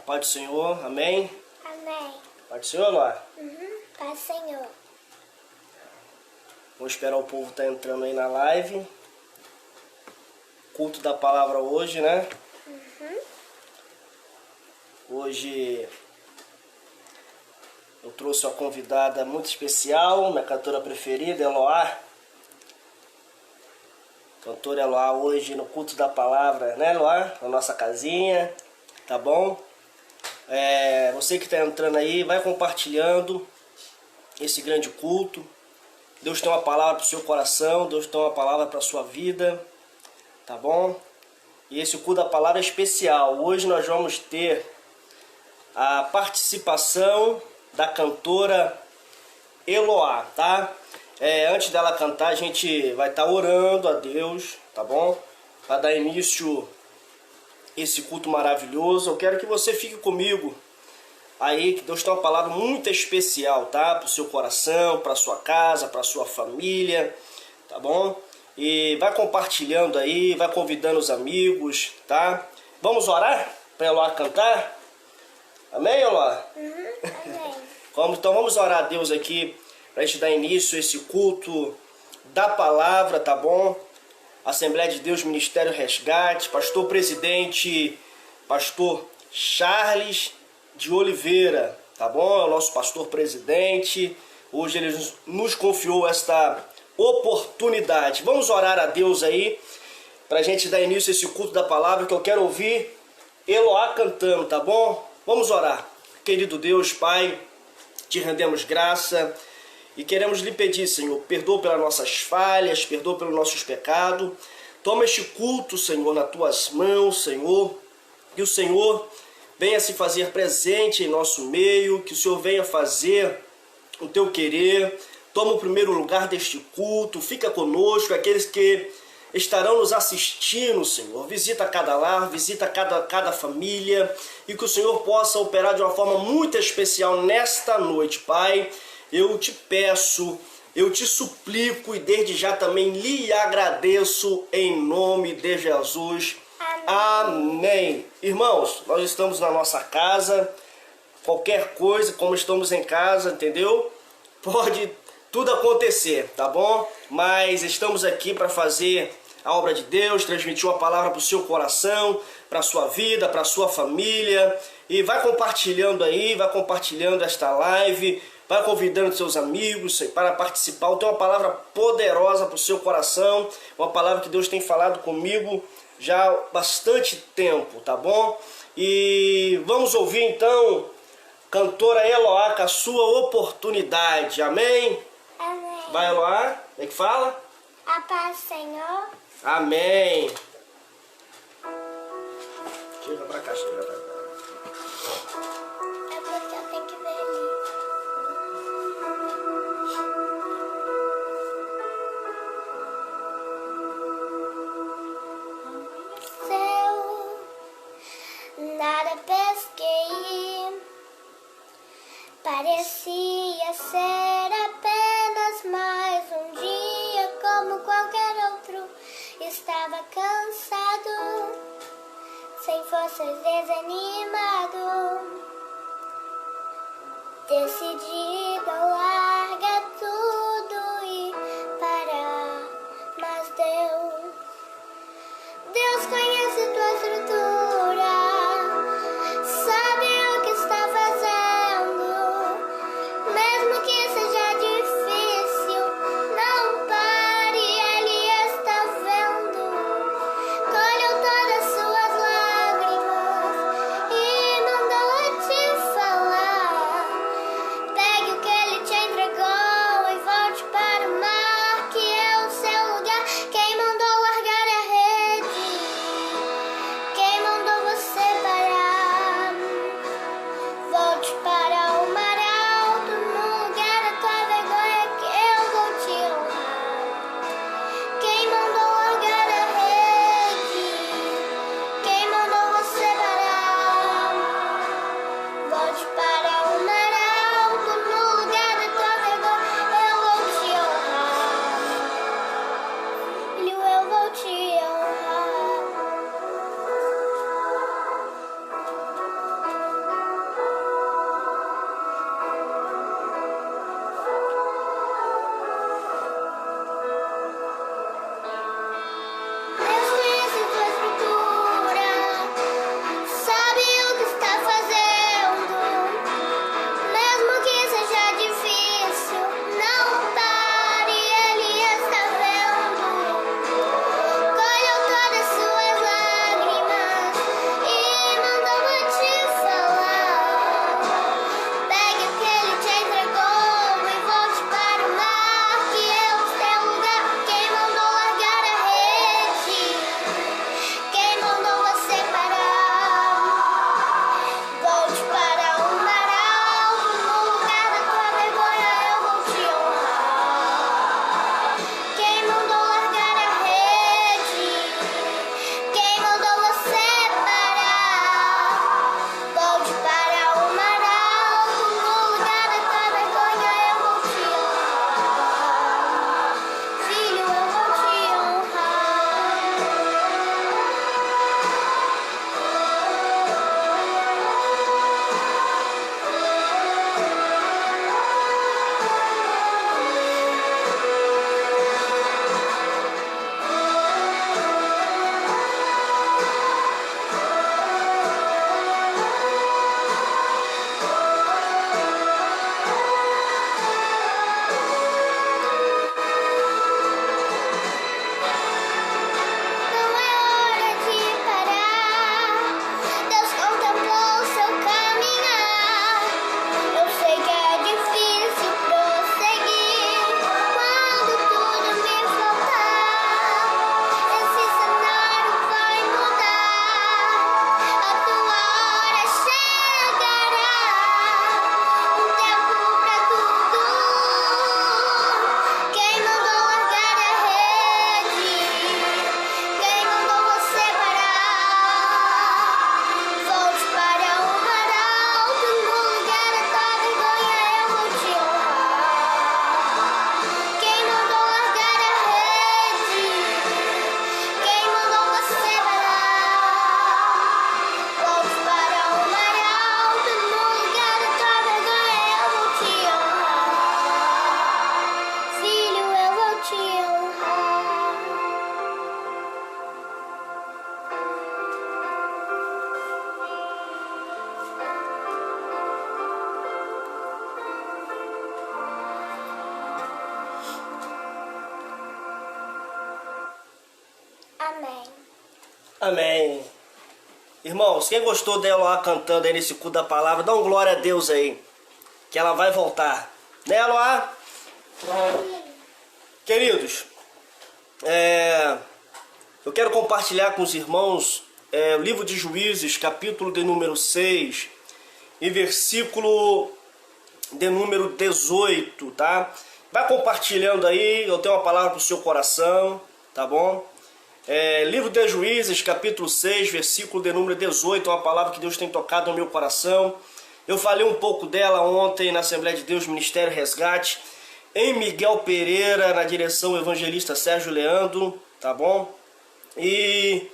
Paz do Senhor, amém? Amém. Paz do Senhor, Eloá? Paz, Senhor. Vamos esperar o povo estar entrando aí na live. Culto da palavra hoje, né? Hoje eu trouxe uma convidada muito especial, minha cantora preferida, Eloá. Cantora Eloá hoje no culto da palavra, né, Eloá? Na nossa casinha, tá bom? Você que está entrando aí, vai compartilhando esse grande culto. Deus tem uma palavra para o seu coração, Deus tem uma palavra para a sua vida, tá bom? E esse culto da palavra é especial. Hoje nós vamos ter a participação da cantora Eloá, tá? Antes dela cantar, a gente vai estar orando a Deus, tá bom? Para dar início a esse culto maravilhoso. Eu quero que você fique comigo aí, que Deus tem uma palavra muito especial, tá? Para o seu coração, para a sua casa, para a sua família, tá bom? E vai compartilhando aí, vai convidando os amigos, tá? Vamos orar para Eloá cantar? Amém, Eloá? Amém. Então vamos orar a Deus aqui para a gente dar início a esse culto da palavra, tá bom? Assembleia de Deus, Ministério Resgate, pastor presidente, pastor Charles de Oliveira, tá bom? É o nosso pastor presidente. Hoje ele nos confiou esta oportunidade. Vamos orar a Deus aí para a gente dar início a esse culto da palavra, que eu quero ouvir Eloá cantando, tá bom? Vamos orar. Querido Deus, Pai, te rendemos graça e queremos lhe pedir, Senhor, perdoa pelas nossas falhas, perdoa pelos nossos pecados. Toma este culto, Senhor, nas tuas mãos, Senhor. Que o Senhor venha se fazer presente em nosso meio, que o Senhor venha fazer o teu querer. Toma o primeiro lugar deste culto, fica conosco, aqueles que estarão nos assistindo, Senhor. Visita cada lar, visita cada família, e que o Senhor possa operar de uma forma muito especial nesta noite, Pai. Eu te peço, eu te suplico e desde já também lhe agradeço em nome de Jesus. Amém. Irmãos, nós estamos na nossa casa. Qualquer coisa, como estamos em casa, entendeu? Pode tudo acontecer, tá bom? Mas estamos aqui para fazer a obra de Deus, transmitir uma palavra para o seu coração, para a sua vida, para a sua família. E vai compartilhando aí, vai compartilhando esta live, vai convidando seus amigos para participar. Eu tenho uma palavra poderosa para o seu coração, uma palavra que Deus tem falado comigo já há bastante tempo, tá bom? E vamos ouvir então cantora Eloá com a sua oportunidade, amém? Amém. Vai, Eloá, é que fala? A paz, Senhor. Amém. Chega pra cá, chega pra cá. É porque eu tenho que ver ali. Nada pesquei, parecia ser apenas mais um dia como qualquer outro. Estava cansado, sem forças, desanimado, decidido a largar tudo e parar. Mas Deus conhece tua estrutura, sabe o que está fazendo. Mesmo que seja difícil, não pare, Ele está vendo. Colheu todas suas lágrimas e mandou te falar. Pegue o que Ele te Amém. Irmãos, quem gostou dela lá cantando aí nesse culto da palavra, dá um glória a Deus aí, que ela vai voltar. Né, Eloá? Queridos, eu quero compartilhar com os irmãos o livro de Juízes, capítulo de número 6, e versículo de número 18, tá? Vai compartilhando aí, eu tenho uma palavra para o seu coração, tá bom? Livro de Juízes, capítulo 6, versículo de número 18, uma palavra que Deus tem tocado no meu coração. Eu falei um pouco dela ontem na Assembleia de Deus, Ministério Resgate, em Miguel Pereira, na direção evangelista Sérgio Leandro, tá bom? E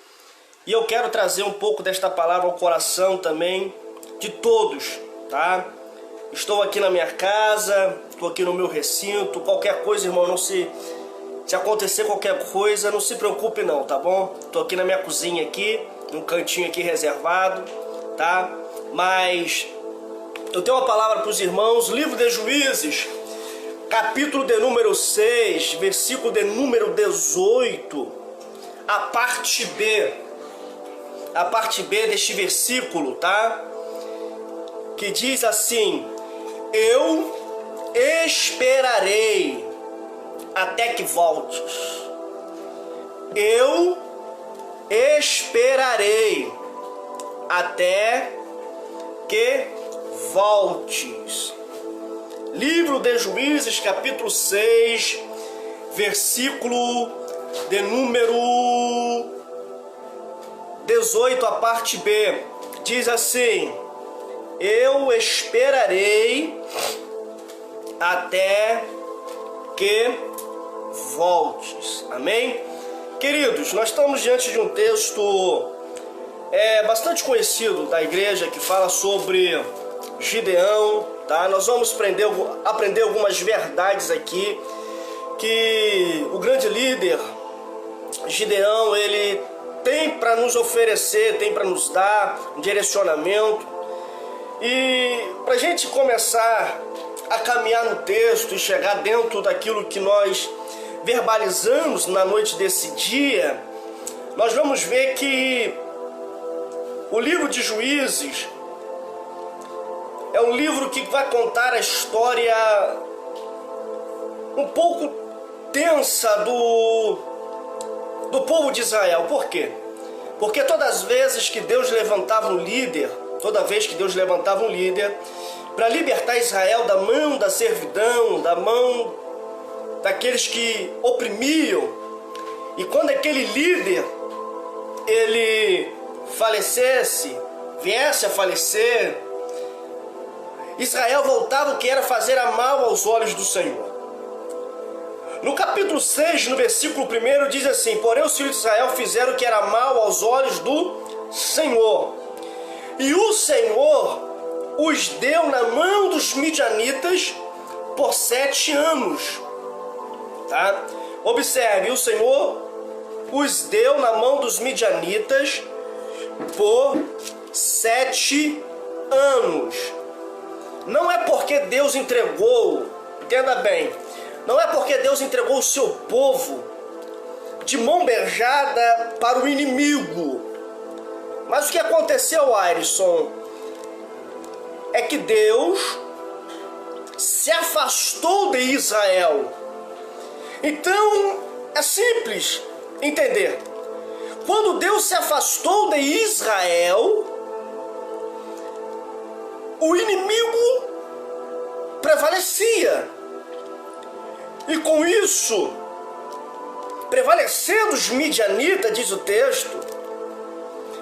eu quero trazer um pouco desta palavra ao coração também de todos, tá? Estou aqui na minha casa, estou aqui no meu recinto, qualquer coisa, irmão, se acontecer qualquer coisa, não se preocupe não, tá bom? Estou aqui na minha cozinha aqui, num cantinho aqui reservado, tá? Mas eu tenho uma palavra para os irmãos, livro de Juízes, capítulo de número 6, versículo de número 18, a parte B deste versículo, tá? Que diz assim: eu esperarei até que voltes. Eu esperarei até que voltes. Livro de Juízes, capítulo 6, versículo de número 18, a parte B, diz assim: eu esperarei até que voltes. Amém? Queridos, nós estamos diante de um texto bastante conhecido da igreja que fala sobre Gideão, tá? Nós vamos aprender algumas verdades aqui que o grande líder Gideão, ele tem para nos oferecer, tem para nos dar um direcionamento. E para a gente começar a caminhar no texto e chegar dentro daquilo que nós verbalizamos na noite desse dia, nós vamos ver que o livro de Juízes é um livro que vai contar a história um pouco tensa do povo de Israel. Por quê? Porque todas as vezes que Deus levantava um líder, para libertar Israel da mão da servidão, da mão daqueles que oprimiam, e quando aquele líder ele viesse a falecer, Israel voltava o que era fazer a mal aos olhos do Senhor. No capítulo 6, no versículo 1, diz assim: porém os filhos de Israel fizeram o que era mal aos olhos do Senhor, e o Senhor os deu na mão dos midianitas por 7 anos. Tá? Observe, o Senhor os deu na mão dos midianitas por 7 anos. Não é porque Deus entregou, entenda bem, não é porque Deus entregou o seu povo de mão beijada para o inimigo. Mas o que aconteceu, Ayrson, é que Deus se afastou de Israel. Então, é simples entender. Quando Deus se afastou de Israel, o inimigo prevalecia. E com isso, prevalecendo os midianitas, diz o texto,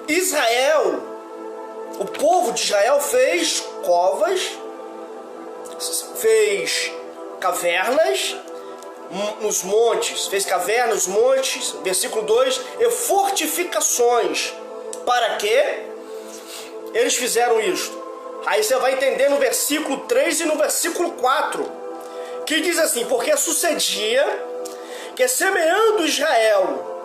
Israel, o povo de Israel fez covas, fez cavernas nos montes, versículo 2, e fortificações. Para quê? Eles fizeram isto. Aí você vai entender no versículo 3 e no versículo 4, que diz assim: porque sucedia que, semeando Israel,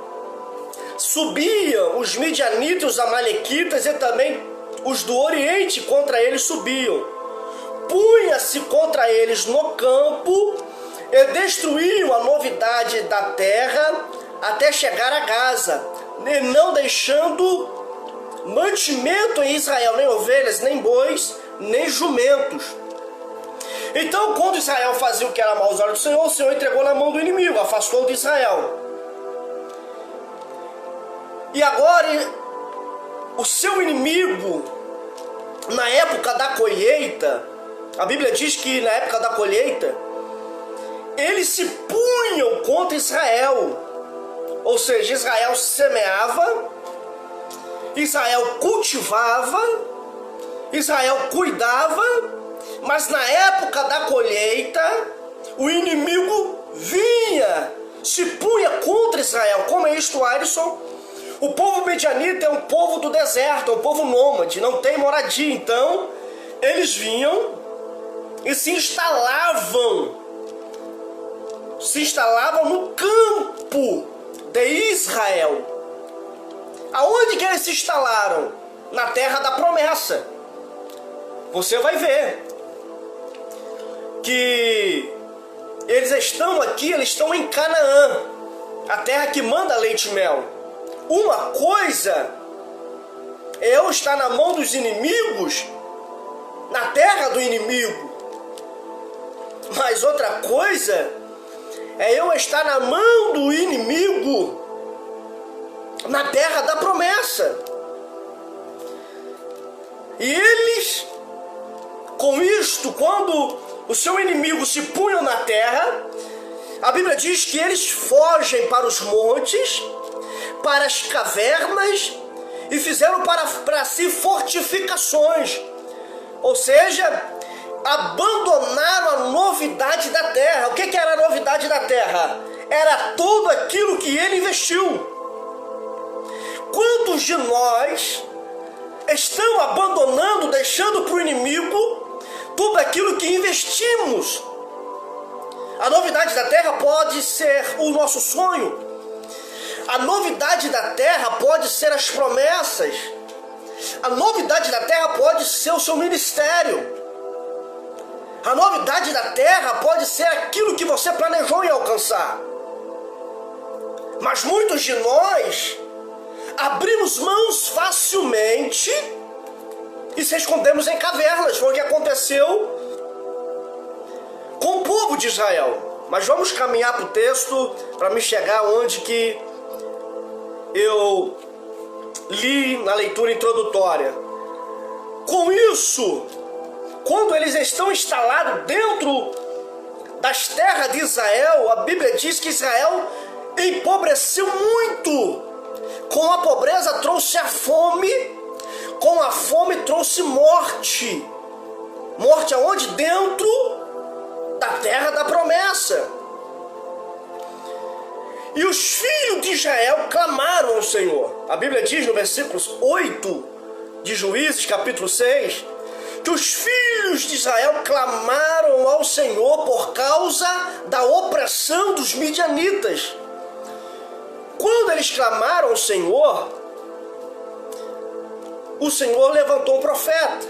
subiam os midianitas, os amalequitas e também os do Oriente contra eles subiam. Punha-se contra eles no campo e destruíam a novidade da terra até chegar a Gaza, não deixando mantimento em Israel, nem ovelhas, nem bois, nem jumentos. Então, quando Israel fazia o que era mal aos olhos do Senhor, o Senhor entregou na mão do inimigo, afastou de Israel. E agora, o seu inimigo, na época da colheita, a Bíblia diz que na época da colheita, eles se punham contra Israel. Ou seja, Israel semeava, Israel cultivava, Israel cuidava, mas na época da colheita, o inimigo vinha, se punha contra Israel. Como é isto, Alisson? O povo medianita é um povo do deserto, é um povo nômade, não tem moradia. Então, eles vinham e se instalavam no campo de Israel. Aonde que eles se instalaram? Na terra da promessa. Você vai ver que eles estão aqui, eles estão em Canaã, a terra que manda leite e mel. Uma coisa é eu estar na mão dos inimigos, na terra do inimigo, mas outra coisa é eu estar na mão do inimigo, na terra da promessa. E eles, com isto, quando o seu inimigo se punha na terra, a Bíblia diz que eles fogem para os montes, para as cavernas, e fizeram para si fortificações. Ou seja, abandonaram a novidade da terra. O que era a novidade da terra? Era tudo aquilo que ele investiu. Quantos de nós estão abandonando, deixando para o inimigo tudo aquilo que investimos? A novidade da terra pode ser o nosso sonho. A novidade da terra pode ser as promessas. A novidade da terra pode ser o seu ministério. A novidade da terra pode ser aquilo que você planejou em alcançar. Mas muitos de nós abrimos mãos facilmente e se escondemos em cavernas. Foi o que aconteceu com o povo de Israel. Mas vamos caminhar para o texto para me chegar onde que eu li na leitura introdutória. Com isso, quando eles estão instalados dentro das terras de Israel, a Bíblia diz que Israel empobreceu muito. Com a pobreza trouxe a fome, com a fome trouxe morte. Morte aonde? Dentro da terra da promessa. E os filhos de Israel clamaram ao Senhor. A Bíblia diz no versículo 8 de Juízes, capítulo 6, que os filhos de Israel clamaram ao Senhor por causa da opressão dos midianitas. Quando eles clamaram ao Senhor, o Senhor levantou um profeta.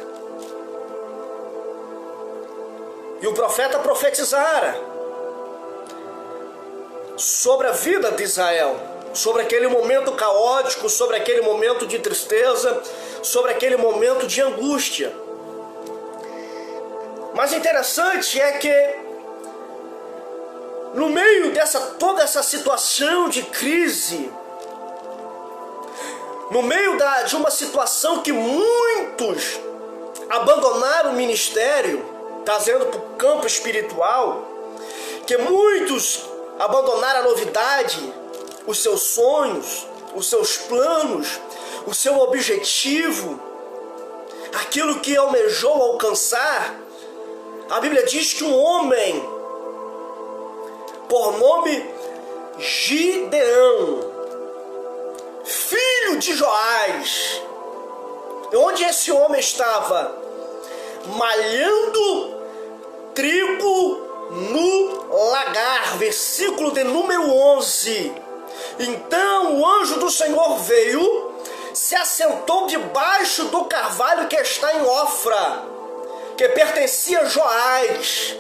E o profeta profetizara sobre a vida de Israel, sobre aquele momento caótico, sobre aquele momento de tristeza, sobre aquele momento de angústia. Mas interessante é que no meio toda essa situação de crise, no meio de uma situação que muitos abandonaram o ministério, trazendo para o campo espiritual, que muitos abandonaram a novidade, os seus sonhos, os seus planos, o seu objetivo, aquilo que almejou alcançar. A Bíblia diz que um homem, por nome Gideão, filho de Joás, onde esse homem estava? Malhando trigo no lagar, versículo de número 11. Então o anjo do Senhor veio, se assentou debaixo do carvalho que está em Ofra, que pertencia a Joás.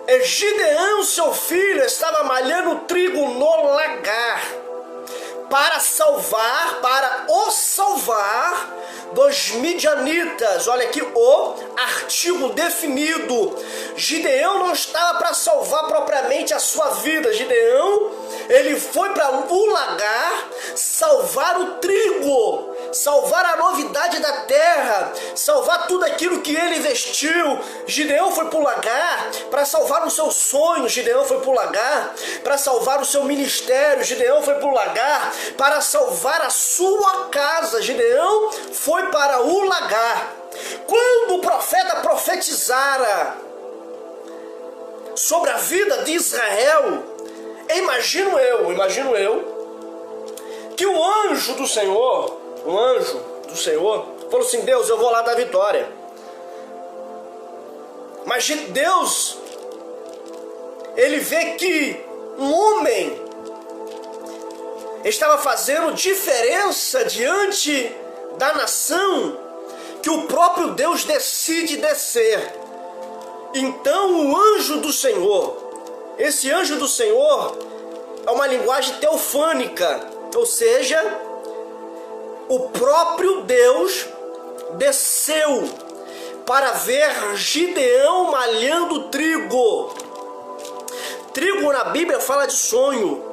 E Gideão, seu filho, estava malhando trigo no lagar. para o salvar dos midianitas. Olha aqui o artigo definido. Gideão não estava para salvar propriamente a sua vida. Gideão, ele foi para o lagar salvar o trigo, salvar a novidade da terra, salvar tudo aquilo que ele investiu. Gideão foi para o lagar para salvar os seus sonhos. Gideão foi para o lagar para salvar o seu ministério. Gideão foi para o lagar para salvar a sua casa. Gideão foi para o lagar. Quando o profeta profetizara sobre a vida de Israel, imagino eu, que o anjo do Senhor, falou assim: Deus, eu vou lá dar vitória. Mas Deus, ele vê que um homem estava fazendo diferença diante da nação, que o próprio Deus decide descer. Então o anjo do Senhor, esse anjo do Senhor é uma linguagem teofânica, ou seja, o próprio Deus desceu para ver Gideão malhando trigo. Trigo na Bíblia fala de sonho.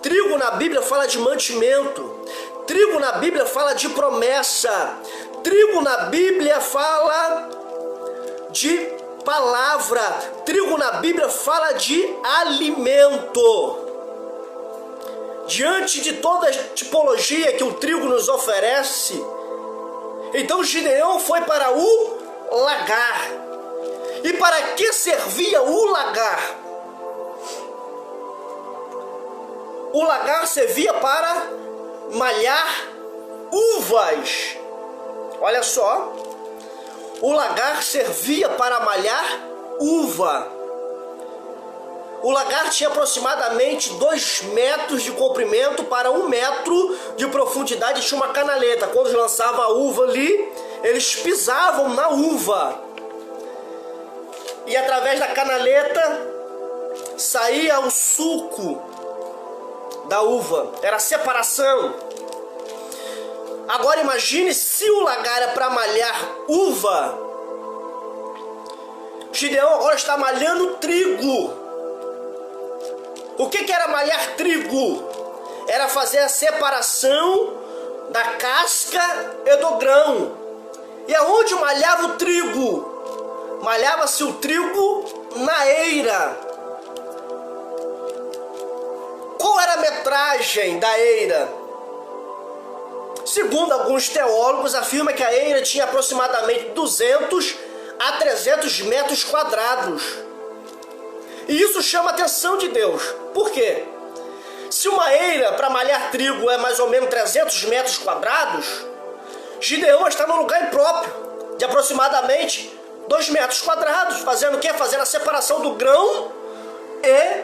Trigo na Bíblia fala de mantimento. Trigo na Bíblia fala de promessa. Trigo na Bíblia fala de palavra. Trigo na Bíblia fala de alimento. Diante de toda a tipologia que o trigo nos oferece, então Gideão foi para o lagar. E para que servia o lagar? O lagar servia para malhar uvas. Olha só, o lagar servia para malhar uva. O lagar tinha aproximadamente 2 metros de comprimento para 1 metro de profundidade. Tinha uma canaleta. Quando eles lançavam a uva ali, eles pisavam na uva. E através da canaleta saía o suco da uva. Era a separação. Agora imagine se o lagar era para malhar uva. Gideão agora está malhando trigo. O que era malhar trigo? Era fazer a separação da casca e do grão. E aonde malhava o trigo? Malhava-se o trigo na eira. Qual era a metragem da eira? Segundo alguns teólogos, afirma que a eira tinha aproximadamente 200 a 300 metros quadrados. E isso chama a atenção de Deus. Por quê? Se uma eira para malhar trigo é mais ou menos 300 metros quadrados, Gideão está num lugar impróprio, de aproximadamente 2 metros quadrados. Fazendo o quê? Fazendo a separação do grão e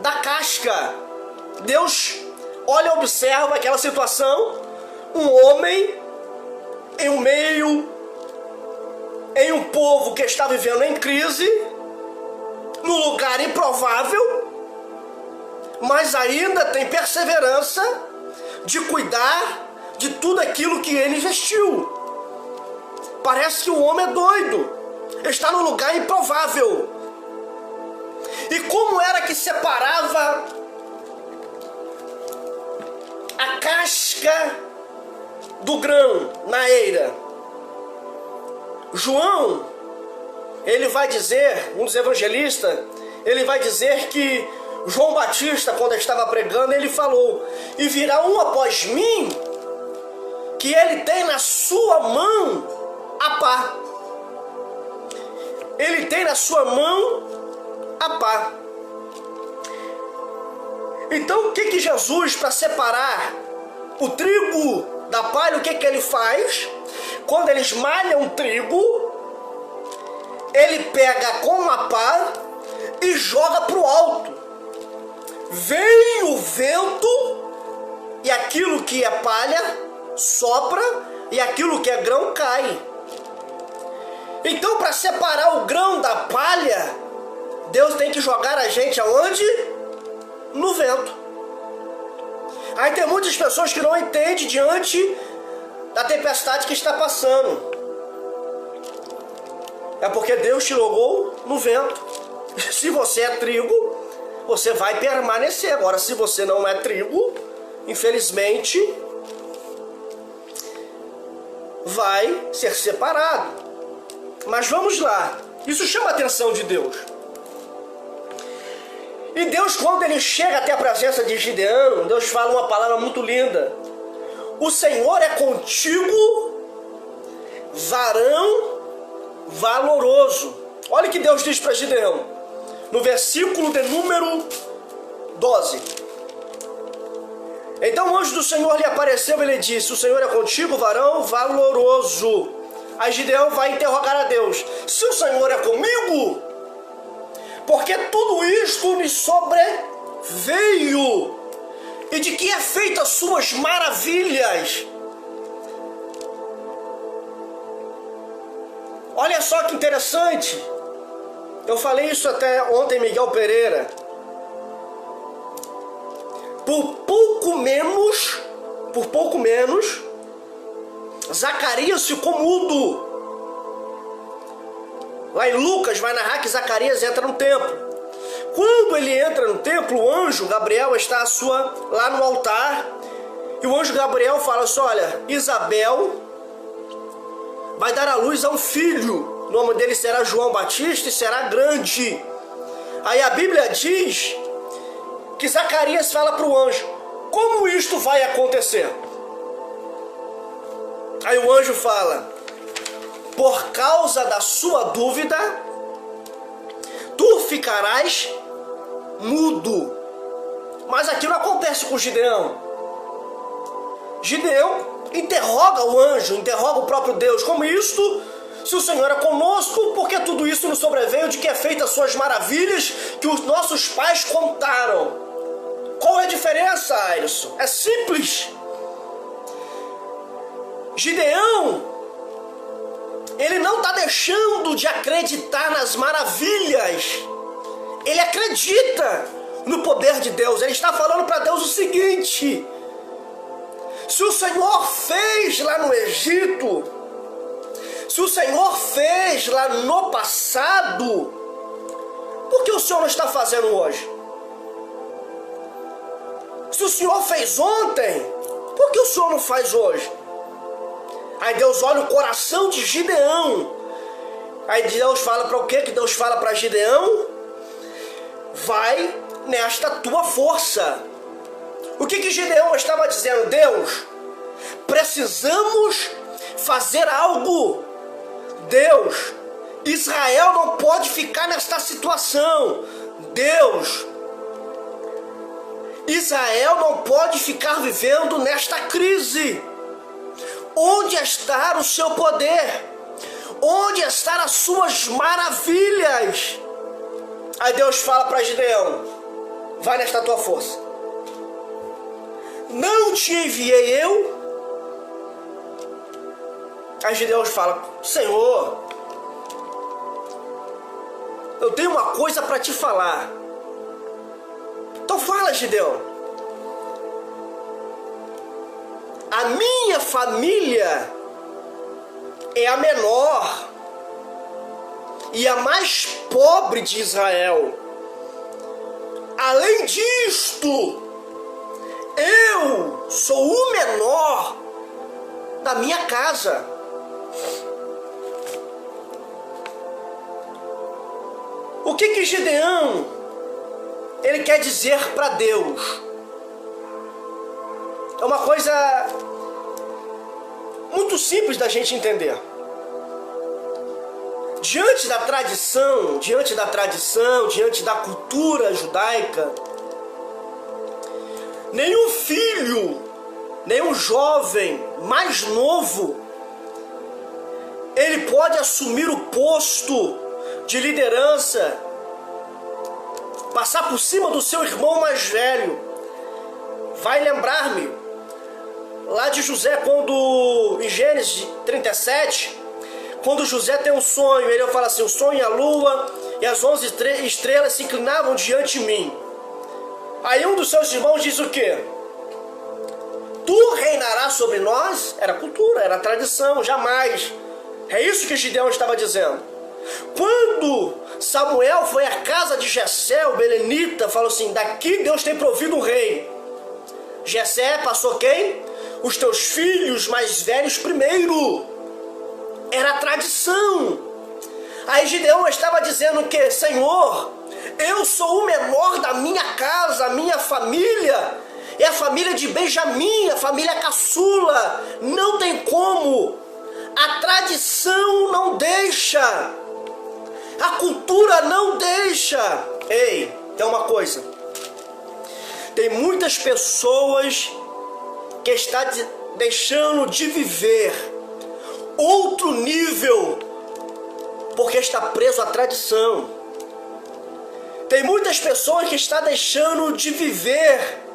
da casca. Deus olha e observa aquela situação. Um homem em um povo que está vivendo em crise, num lugar improvável, mas ainda tem perseverança de cuidar de tudo aquilo que ele investiu. Parece que o homem é doido, está num lugar improvável. E como era que separava a casca do grão na eira? João, ele vai dizer, um dos evangelistas, ele vai dizer que João Batista, quando estava pregando, ele falou: e virá um após mim, que ele tem na sua mão a pá. Ele tem na sua mão a pá. Então o que Jesus, para separar o trigo da palha, o que ele faz? Quando eles malham o trigo, ele pega com uma pá e joga para o alto. Vem o vento e aquilo que é palha sopra e aquilo que é grão cai. Então, para separar o grão da palha, Deus tem que jogar a gente aonde? No vento. Aí tem muitas pessoas que não entendem diante da tempestade que está passando. É porque Deus te jogou no vento. Se você é trigo, você vai permanecer. Agora, se você não é trigo, infelizmente, vai ser separado. Mas vamos lá. Isso chama a atenção de Deus. E Deus, quando ele chega até a presença de Gideão, Deus fala uma palavra muito linda. O Senhor é contigo, varão valoroso. Olha o que Deus diz para Gideão, no versículo de número 12. Então o anjo do Senhor lhe apareceu e lhe disse: o Senhor é contigo, varão valoroso. Aí Gideão vai interrogar a Deus: se o Senhor é comigo, porque tudo isto me sobreveio, e de que é feita as suas maravilhas? Olha só que interessante. Eu falei isso até ontem, Miguel Pereira. Por pouco menos, Zacarias ficou mudo. Lá em Lucas vai narrar que Zacarias entra no templo. Quando ele entra no templo, o anjo Gabriel está lá no altar. E o anjo Gabriel fala assim: olha, Isabel vai dar à luz a um filho. O nome dele será João Batista e será grande. Aí a Bíblia diz que Zacarias fala para o anjo: como isto vai acontecer? Aí o anjo fala: por causa da sua dúvida, tu ficarás mudo. Mas aqui não acontece com Gideão. Gideão interroga o anjo, interroga o próprio Deus: como isto? Se o Senhor é conosco, porque tudo isso nos sobreveio, de que é feita as suas maravilhas que os nossos pais contaram. Qual é a diferença, Ayrson? É simples. Gideão, ele não está deixando de acreditar nas maravilhas. Ele acredita no poder de Deus. Ele está falando para Deus o seguinte: se o Senhor fez lá no Egito, se o Senhor fez lá no passado, por que o Senhor não está fazendo hoje? Se o Senhor fez ontem, por que o Senhor não faz hoje? Aí Deus olha o coração de Gideão. Aí Deus fala para o quê? Que Deus fala para Gideão: vai nesta tua força. O que Gideão estava dizendo? Deus, precisamos fazer algo. Deus, Israel não pode ficar nesta situação. Deus, Israel não pode ficar vivendo nesta crise. Onde está o seu poder? Onde estão as suas maravilhas? Aí Deus fala para Gideão: vai nesta tua força. Não te enviei eu? Aí Gideão fala: Senhor, eu tenho uma coisa para te falar. Então fala, Gideão. A minha família é a menor e a mais pobre de Israel. Além disto, eu sou o menor da minha casa. O que Gideão ele quer dizer para Deus? É uma coisa muito simples da gente entender. Diante da tradição, diante da cultura judaica, nenhum filho, nenhum jovem mais novo, ele pode assumir o posto de liderança, passar por cima do seu irmão mais velho. Vai lembrar-me lá de José, quando em Gênesis 37, quando José tem um sonho, ele fala assim: o sonho e a lua e as 11 estrelas se inclinavam diante de mim. Aí um dos seus irmãos diz o quê? tu reinarás sobre nós? Era cultura, era tradição, jamais. É isso que Gideão estava dizendo. Quando Samuel foi à casa de Jessé, o belenita, falou assim, daqui Deus tem provido um rei. Jessé passou quem? Os teus filhos mais velhos primeiro. Era a tradição. Aí Gideão estava dizendo que, Senhor, eu sou o menor da minha casa, a minha família é a família de Benjamim, a família caçula. Não tem como. A tradição não deixa. A cultura não deixa. Ei, tem uma coisa. Tem muitas pessoas que estão deixando de viver outro nível porque está preso à tradição. Tem muitas pessoas que estão deixando de viver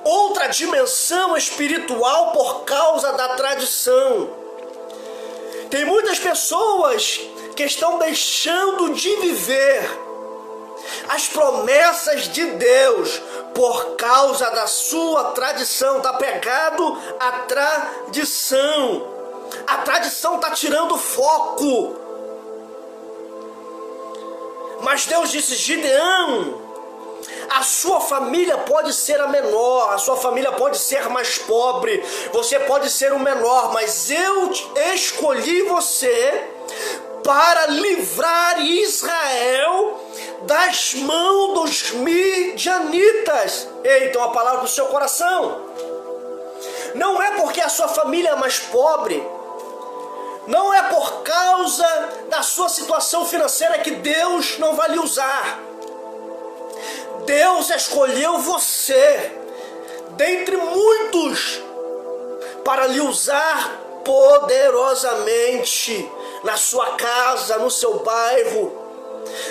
outra dimensão espiritual por causa da tradição. Tem muitas pessoas que estão deixando de viver as promessas de Deus por causa da sua tradição. Está pegado à tradição. A tradição está tirando foco. Mas Deus disse, Gideão, a sua família pode ser a menor, a sua família pode ser mais pobre, você pode ser o menor, mas eu escolhi você para livrar Israel das mãos dos midianitas. Ei, então a palavra para o seu coração. Não é porque a sua família é mais pobre, não é por causa da sua situação financeira que Deus não vai lhe usar. Deus escolheu você, dentre muitos, para lhe usar poderosamente na sua casa, no seu bairro.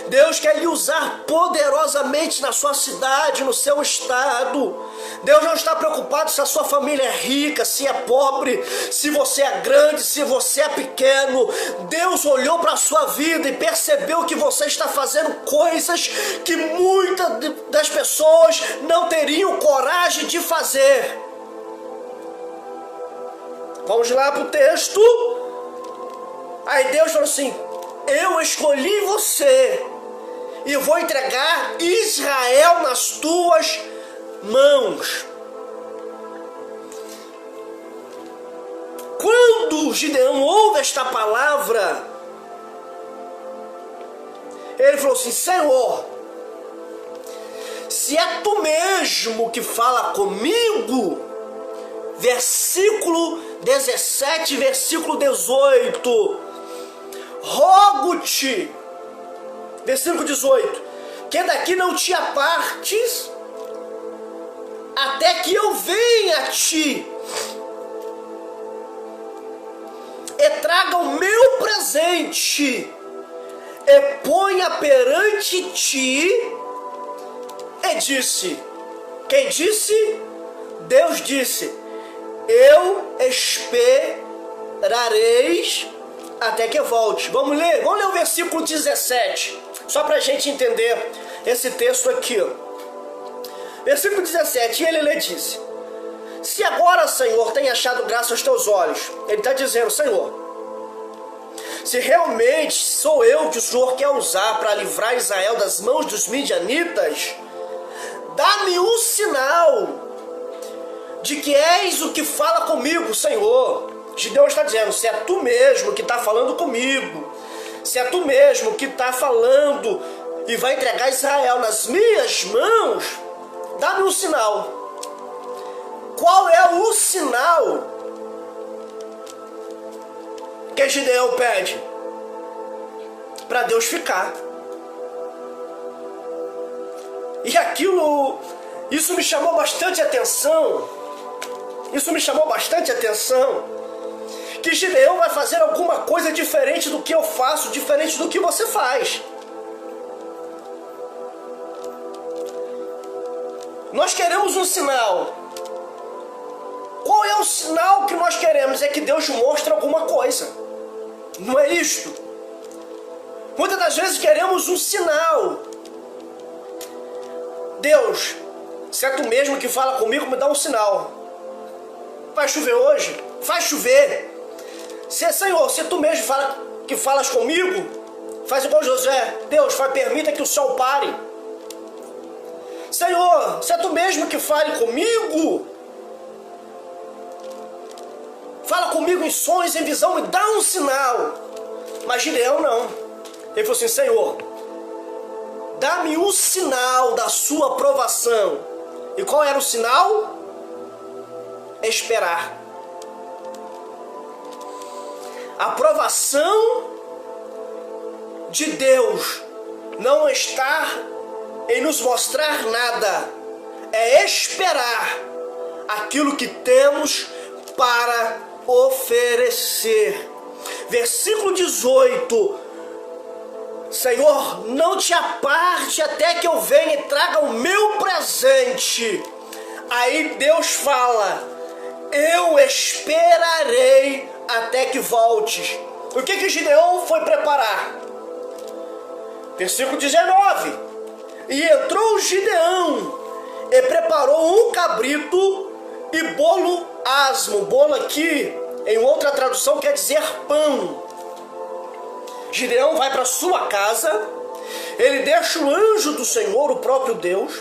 Deus quer lhe usar poderosamente na sua cidade, no seu estado. Deus não está preocupado se a sua família é rica, se é pobre, se você é grande, se você é pequeno. Deus olhou para a sua vida e percebeu que você está fazendo coisas que muitas das pessoas não teriam coragem de fazer. Vamos lá para o texto. Aí Deus falou assim, eu escolhi você e vou entregar Israel nas tuas mãos. Quando Gideão ouve esta palavra, ele falou assim, Senhor, se é tu mesmo que fala comigo, versículo 17, versículo 18, rogo-te, versículo 18, que daqui não te apartes, até que eu venha a ti, e traga o meu presente, e ponha perante ti, e disse, quem disse? Deus disse, eu esperareis até que volte. Vamos ler o versículo 17, só para a gente entender esse texto aqui. Versículo 17, ele lhe disse, se agora, Senhor, tem achado graça aos teus olhos, ele está dizendo, Senhor, se realmente sou eu que o Senhor quer usar para livrar Israel das mãos dos midianitas, dá-me um sinal de que és o que fala comigo, Senhor. Gideão está dizendo, se é tu mesmo que está falando comigo, se é tu mesmo que está falando e vai entregar Israel nas minhas mãos, dá-me um sinal. Qual é o sinal que Gideão pede? Para Deus ficar. E isso me chamou bastante atenção. Que Gideão vai fazer alguma coisa diferente do que eu faço, diferente do que você faz. Nós queremos um sinal. Qual é o sinal que nós queremos? É que Deus mostre alguma coisa. Não é isto? Muitas das vezes queremos um sinal. Deus, se é tu mesmo que fala comigo, me dá um sinal. vai chover hoje? Vai chover. Senhor, se tu mesmo que falas comigo, faz igual José. Deus, permita que o sol pare. Senhor, se é tu mesmo que fale comigo, fala comigo em sonhos, em visão, me dá um sinal. Mas Gideão não. Ele falou assim, Senhor, dá-me um sinal da sua aprovação. E qual era o sinal? Esperar. A aprovação de Deus não está em nos mostrar nada, é esperar aquilo que temos para oferecer. Versículo 18: Senhor, não te aparte até que eu venha e traga o meu presente. Aí Deus fala, eu esperarei até que voltes. O que Gideão foi preparar? Versículo 19: E entrou Gideão e preparou um cabrito e bolo asmo. Bolo aqui, em outra tradução, quer dizer pão. Gideão vai para sua casa, ele deixa o anjo do Senhor, o próprio Deus,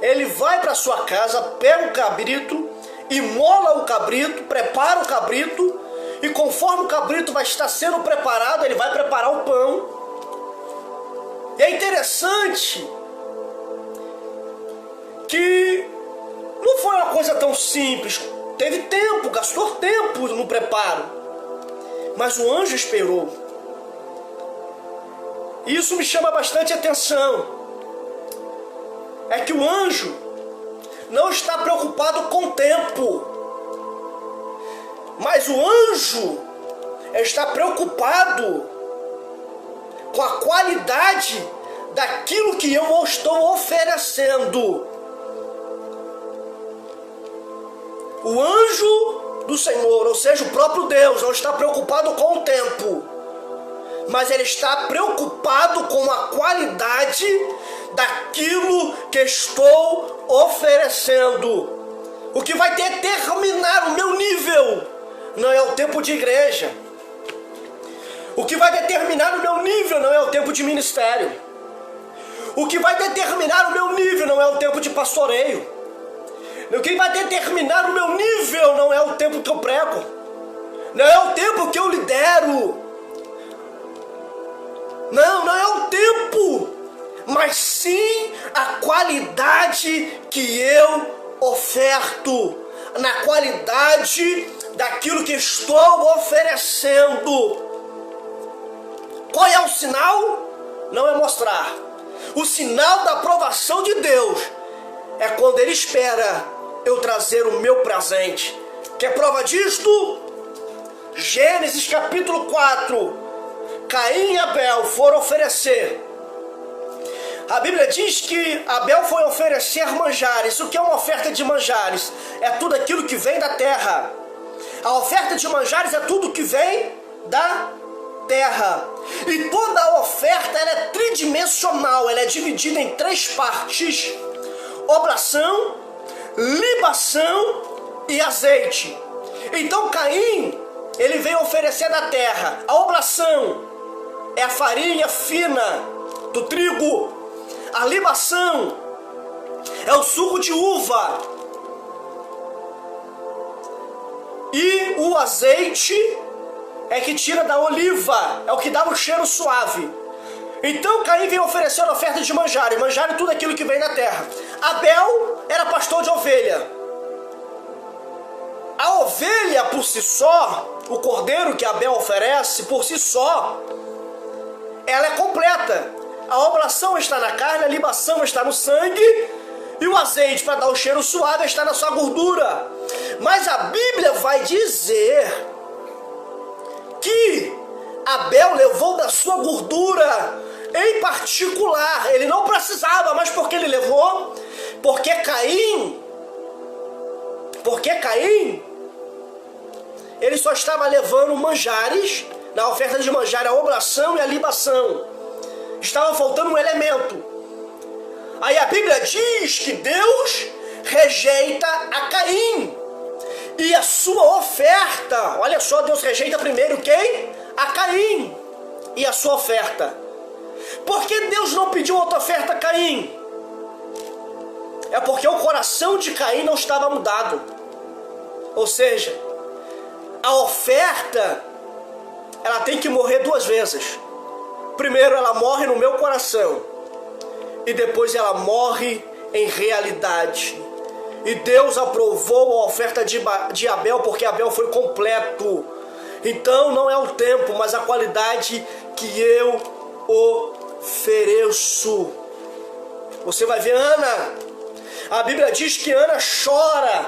ele vai para sua casa, pega o cabrito, imola o cabrito, prepara o cabrito, e conforme o cabrito vai estar sendo preparado, ele vai preparar o pão. E é interessante que não foi uma coisa tão simples, teve tempo, gastou tempo no preparo, mas o anjo esperou. E isso me chama bastante atenção, é que o anjo não está preocupado com o tempo, mas o anjo está preocupado com a qualidade daquilo que eu estou oferecendo. O anjo do Senhor, ou seja, o próprio Deus, não está preocupado com o tempo, mas ele está preocupado com a qualidade daquilo que estou oferecendo. O que vai determinar o meu nível não é o tempo de igreja. O que vai determinar o meu nível não é o tempo de ministério. O que vai determinar o meu nível não é o tempo de pastoreio. O que vai determinar o meu nível não é o tempo que eu prego. Não é o tempo que eu lidero. Não é o tempo, mas sim a qualidade que eu oferto, na qualidade daquilo que estou oferecendo. Qual é o sinal? Não é mostrar. O sinal da aprovação de Deus é quando Ele espera eu trazer o meu presente. Quer prova disto? Gênesis capítulo 4. Caim e Abel foram oferecer. A Bíblia diz que Abel foi oferecer manjares. O que é uma oferta de manjares? É tudo aquilo que vem da terra. A oferta de manjares é tudo que vem da terra. E toda a oferta ela é tridimensional. Ela é dividida em 3 partes: oblação, libação e azeite. Então Caim, ele veio oferecer da terra. A oblação é a farinha fina do trigo. A libação é o suco de uva. E o azeite é que tira da oliva, é o que dá um cheiro suave. Então Caim veio oferecer a oferta de manjares. Manjar é tudo aquilo que vem da terra. Abel era pastor de ovelha. A ovelha por si só, o cordeiro que Abel oferece por si só, ela é completa. A oblação está na carne, a libação está no sangue, e o azeite, para dar o cheiro suave, está na sua gordura. Mas a Bíblia vai dizer que Abel levou da sua gordura em particular. Ele não precisava, mas por que ele levou? Porque Caim, ele só estava levando manjares. Na oferta de manjar, a oblação e a libação. Estava faltando um elemento. Aí a Bíblia diz que Deus rejeita a Caim. E a sua oferta, olha só, Deus rejeita primeiro quem? A Caim e a sua oferta. Por que Deus não pediu outra oferta a Caim? É porque o coração de Caim não estava mudado. Ou seja, a oferta, ela tem que morrer duas vezes. Primeiro ela morre no meu coração, e depois ela morre em realidade. E Deus aprovou a oferta de Abel, porque Abel foi completo. Então não é o tempo, mas a qualidade que eu ofereço. Você vai ver Ana. A Bíblia diz que Ana chora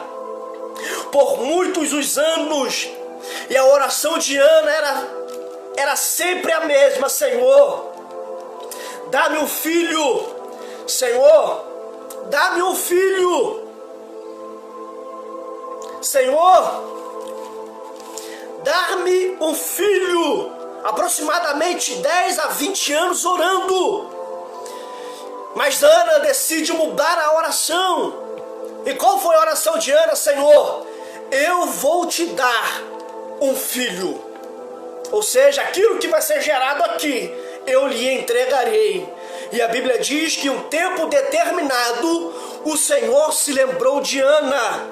por muitos os anos. E a oração de Ana era sempre a mesma: Senhor, dá-me um filho. Senhor, dá-me um filho. Senhor, dá-me um filho. Aproximadamente 10 a 20 anos orando. Mas Ana decide mudar a oração. E qual foi a oração de Ana? Senhor, eu vou te dar um filho. Ou seja, aquilo que vai ser gerado aqui, eu lhe entregarei. E a Bíblia diz que em um tempo determinado, o Senhor se lembrou de Ana.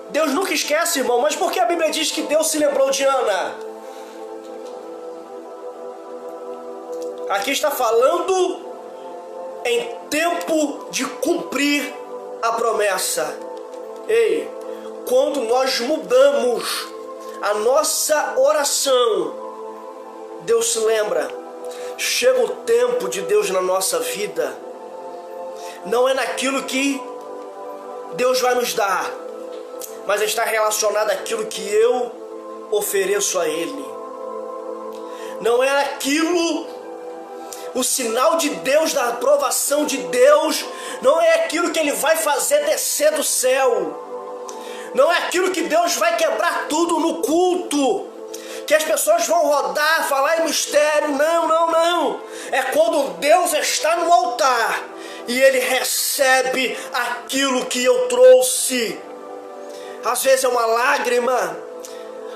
Deus nunca esquece, irmão. Mas por que a Bíblia diz que Deus se lembrou de Ana? Aqui está falando em tempo de cumprir a promessa. Ei, quando nós mudamos a nossa oração, Deus se lembra. Chega o tempo de Deus na nossa vida. Não é naquilo que Deus vai nos dar, mas está relacionado àquilo que eu ofereço a Ele. Não é aquilo, o sinal de Deus, da aprovação de Deus, não é aquilo que Ele vai fazer descer do céu. Não é aquilo que Deus vai quebrar tudo no culto, que as pessoas vão rodar, falar em mistério. Não, não, não. É quando Deus está no altar e Ele recebe aquilo que eu trouxe. Às vezes é uma lágrima,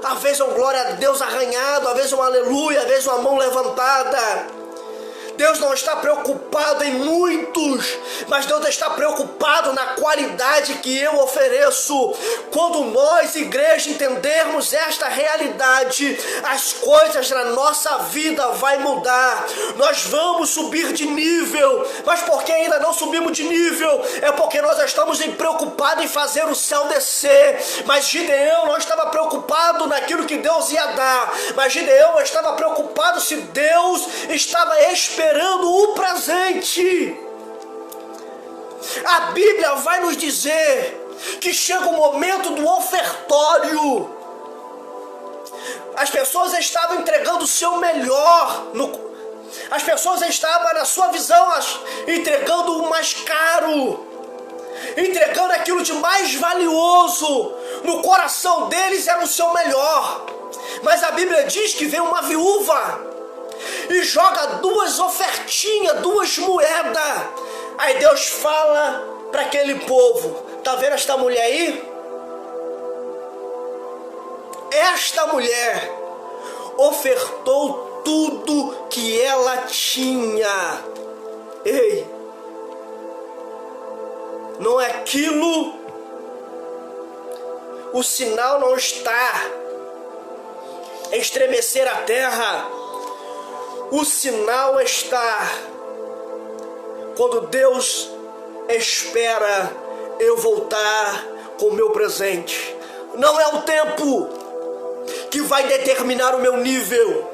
às vezes é um glória a Deus arranhado, às vezes é um aleluia, às vezes uma mão levantada. Deus não está preocupado em muitos, mas Deus está preocupado na qualidade que eu ofereço. Quando nós, igreja, entendermos esta realidade, as coisas na nossa vida vão mudar. Nós vamos subir de nível, mas porque ainda não subimos de nível, é porque nós estamos preocupados em fazer o céu descer. Mas Gideão não estava preocupado naquilo que Deus ia dar, mas Gideão estava preocupado se Deus estava esperando o presente. A Bíblia vai nos dizer que chega o momento do ofertório. As pessoas estavam entregando o seu melhor. As pessoas estavam, na sua visão, entregando o mais caro, entregando aquilo de mais valioso. No coração deles era o seu melhor. Mas a Bíblia diz que vem uma viúva e joga duas ofertinhas, duas moedas. Aí Deus fala para aquele povo: tá vendo esta mulher aí? Esta mulher ofertou tudo que ela tinha. Ei, não é aquilo, o sinal não está em estremecer a terra. O sinal está quando Deus espera eu voltar com o meu presente. Não é o tempo que vai determinar o meu nível,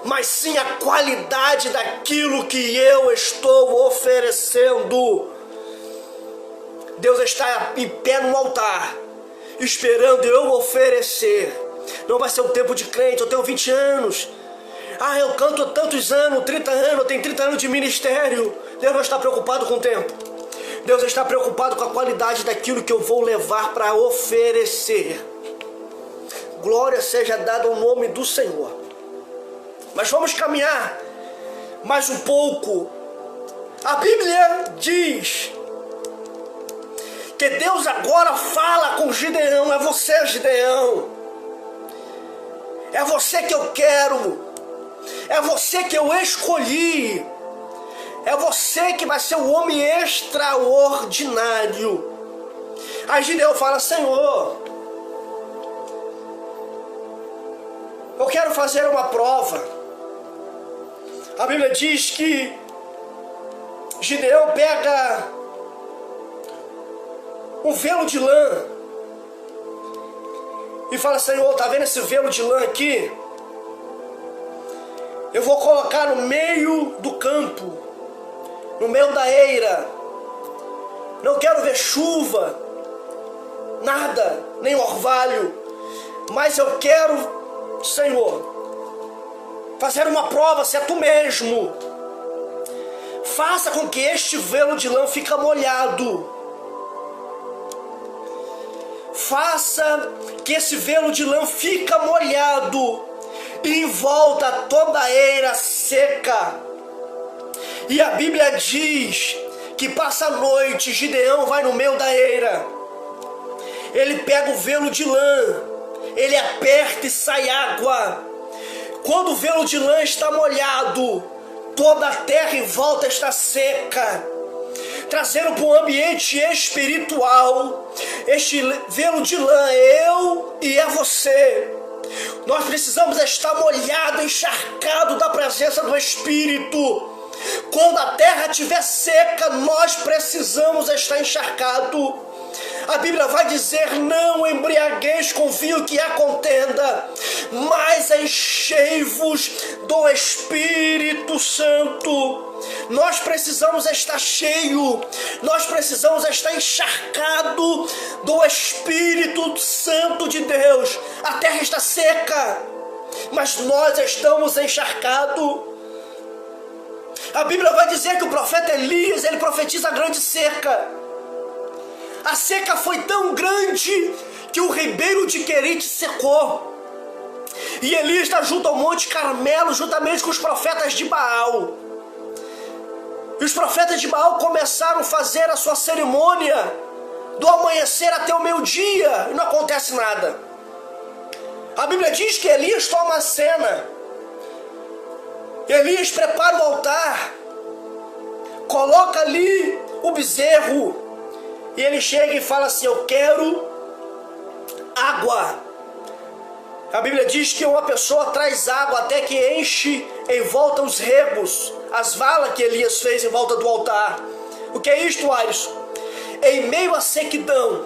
mas sim a qualidade daquilo que eu estou oferecendo. Deus está em pé no altar, esperando eu oferecer. Não vai ser um tempo de crente. Eu tenho 20 anos. Eu canto há tantos anos, 30 anos, eu tenho 30 anos de ministério. Deus não está preocupado com o tempo. Deus está preocupado com a qualidade daquilo que eu vou levar para oferecer. Glória seja dada ao nome do Senhor. Mas vamos caminhar mais um pouco. A Bíblia diz que Deus agora fala com Gideão: é você, Gideão, é você que eu quero, é você que eu escolhi, é você que vai ser o homem extraordinário. Aí Gideão fala: Senhor, eu quero fazer uma prova. A Bíblia diz que Gideão pega um velo de lã e fala: Senhor, tá vendo esse velo de lã aqui? Eu vou colocar no meio do campo, no meio da eira. Não quero ver chuva, nada, nem orvalho, mas eu quero, Senhor, fazer uma prova, se é tu mesmo. Faça com que este velo de lã fique molhado. Faça que esse velo de lã fique molhado e em volta toda a eira seca. E a Bíblia diz que passa a noite, Gideão vai no meio da eira. Ele pega o velo de lã, ele aperta e sai água. Quando o velo de lã está molhado, toda a terra em volta está seca. Trazendo para o ambiente espiritual, este velo de lã é eu e é você. Nós precisamos estar molhado, encharcado da presença do Espírito. Quando a terra estiver seca, nós precisamos estar encharcado. A Bíblia vai dizer: não embriagueis com vinho que há contenda, mas enchei-vos do Espírito Santo. Nós precisamos estar cheio, nós precisamos estar encharcado do Espírito Santo de Deus. A terra está seca, mas nós estamos encharcados. A Bíblia vai dizer que o profeta Elias, ele profetiza a grande seca. A seca foi tão grande que o ribeiro de Querite secou. E Elias está junto ao Monte Carmelo, juntamente com os profetas de Baal. E os profetas de Baal começaram a fazer a sua cerimônia do amanhecer até o meio-dia, e não acontece nada. A Bíblia diz que Elias toma a cena. Elias prepara o altar, coloca ali o bezerro, e ele chega e fala assim: eu quero água. A Bíblia diz que uma pessoa traz água até que enche em volta os regos, as valas que Elias fez em volta do altar. O que é isto, Aires? Em meio à sequidão,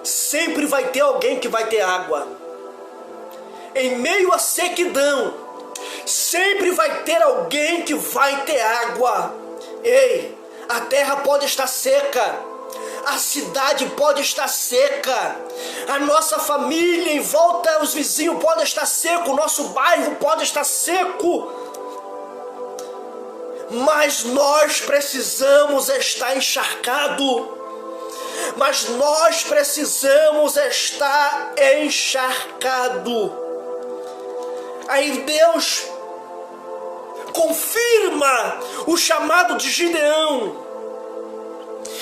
sempre vai ter alguém que vai ter água. Em meio à sequidão, sempre vai ter alguém que vai ter água. Ei, a terra pode estar seca, a cidade pode estar seca, a nossa família em volta, os vizinhos podem estar secos, o nosso bairro pode estar seco, mas nós precisamos estar encharcado. Mas nós precisamos estar encharcado. Aí Deus confirma o chamado de Gideão.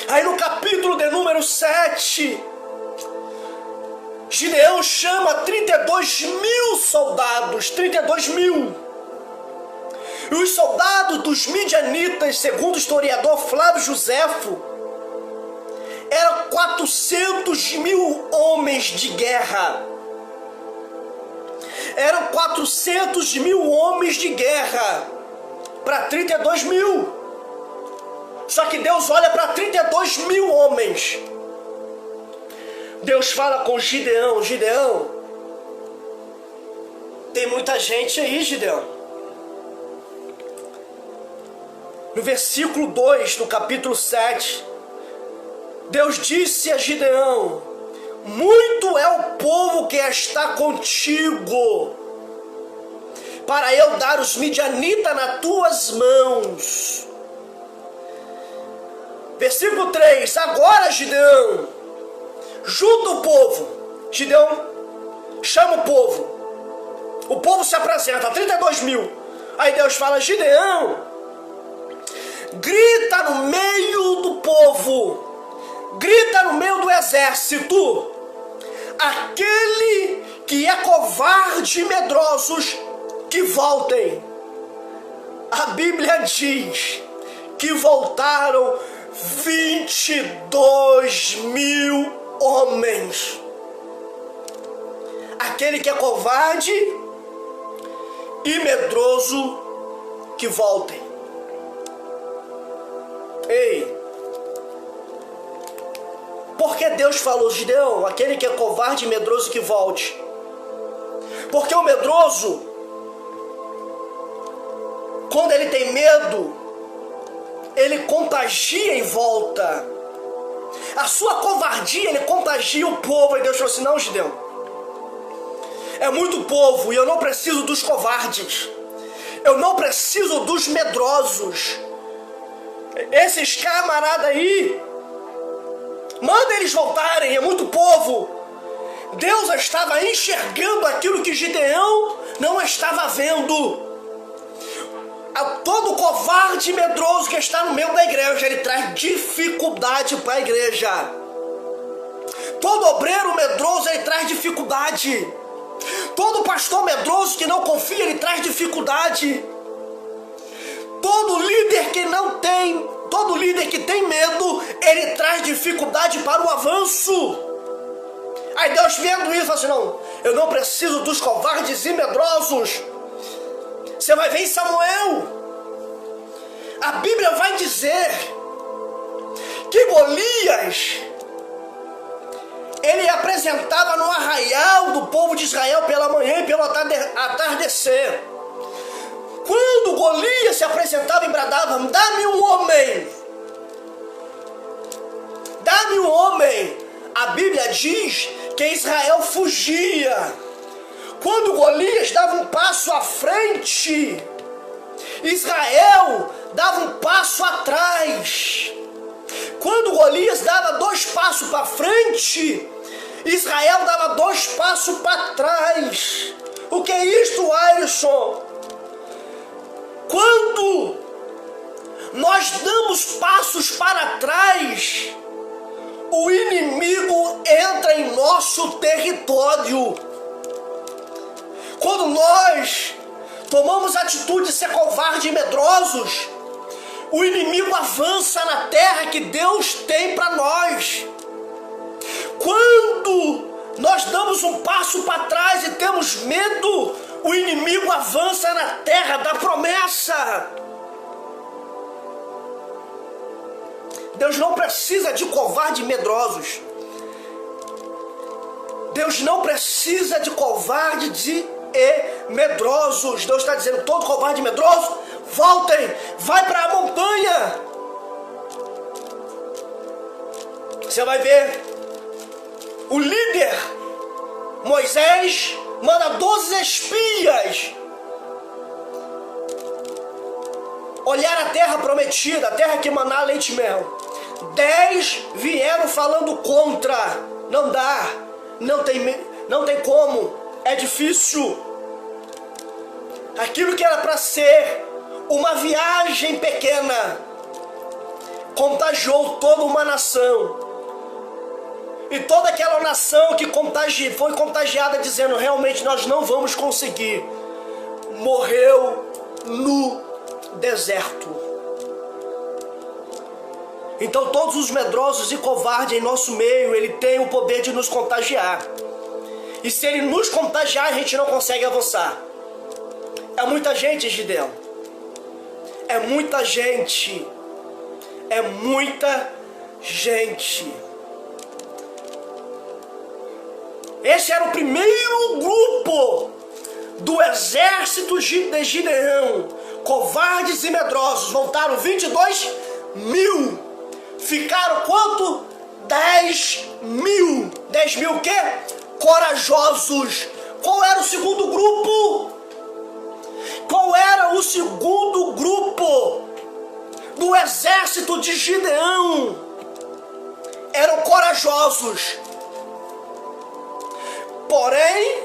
Aí no capítulo de número 7, Gideão chama 32 mil soldados, 32 mil. E os soldados dos midianitas, segundo o historiador Flávio Joséfo, eram 400 mil homens de guerra. Eram 400 mil homens de guerra para 32 mil. Só que Deus olha para 32 mil homens. Deus fala com Gideão: Gideão, tem muita gente aí, Gideão. No versículo 2 do capítulo 7, Deus disse a Gideão: muito é o povo que está contigo, para eu dar os midianitas nas tuas mãos. Versículo 3, agora Gideão, junta o povo. Gideão chama o povo se apresenta, 32 mil. Aí Deus fala: Gideão, grita no meio do povo, grita exército, aquele que é covarde e medrosos, que voltem. A Bíblia diz que voltaram 22.000 homens. Aquele que é covarde e medroso, que voltem. Ei, porque Deus falou, Gideão, aquele que é covarde e medroso, que volte? Porque o medroso, quando ele tem medo, ele contagia em volta. A sua covardia, ele contagia o povo. E Deus falou assim, não, Gideão, é muito povo e eu não preciso dos covardes. Eu não preciso dos medrosos. Esses camaradas aí, manda eles voltarem, é muito povo. Deus estava enxergando aquilo que Gideão não estava vendo. Todo covarde e medroso que está no meio da igreja, ele traz dificuldade para a igreja. Todo obreiro medroso, ele traz dificuldade. Todo pastor medroso que não confia, ele traz dificuldade. Todo líder que tem medo, ele traz dificuldade para o avanço. Aí Deus vendo isso, assim, não, eu não preciso dos covardes e medrosos. Você vai ver em Samuel, a Bíblia vai dizer que Golias, ele apresentava no arraial do povo de Israel pela manhã e pelo atardecer. Quando Golias se apresentava e bradava, dá-me um homem, dá-me um homem, a Bíblia diz que Israel fugia. Quando Golias dava um passo à frente, Israel dava um passo atrás. Quando Golias dava 2 passos para frente, Israel dava 2 passos para trás. O que é isto, Ayrson? Quando nós damos passos para trás, o inimigo entra em nosso território. Quando nós tomamos a atitude de ser covardes e medrosos, o inimigo avança na terra que Deus tem para nós. Quando nós damos um passo para trás e temos medo, o inimigo avança na terra da promessa. Deus não precisa de covardes e medrosos. Deus não precisa de covardes e medrosos. Deus está dizendo, todo covarde e medroso, voltem, vai para a montanha. Você vai ver, o líder Moisés manda 12 espias olhar a terra prometida, a terra que maná leite e mel. 10 vieram falando contra. Não dá, não tem como, é difícil. Aquilo que era para ser uma viagem pequena contagiou toda uma nação. E toda aquela nação que foi contagiada dizendo, realmente nós não vamos conseguir, morreu no deserto. Então todos os medrosos e covardes em nosso meio, ele tem o poder de nos contagiar. E se ele nos contagiar, a gente não consegue avançar. É muita gente, Gideão. É muita gente. É muita gente. Esse era o primeiro grupo do exército de Gideão. Covardes e medrosos. Voltaram 22.000. Ficaram quanto? 10.000. 10.000 o quê? Corajosos. Qual era o segundo grupo? Qual era o segundo grupo do exército de Gideão? Eram corajosos. Porém,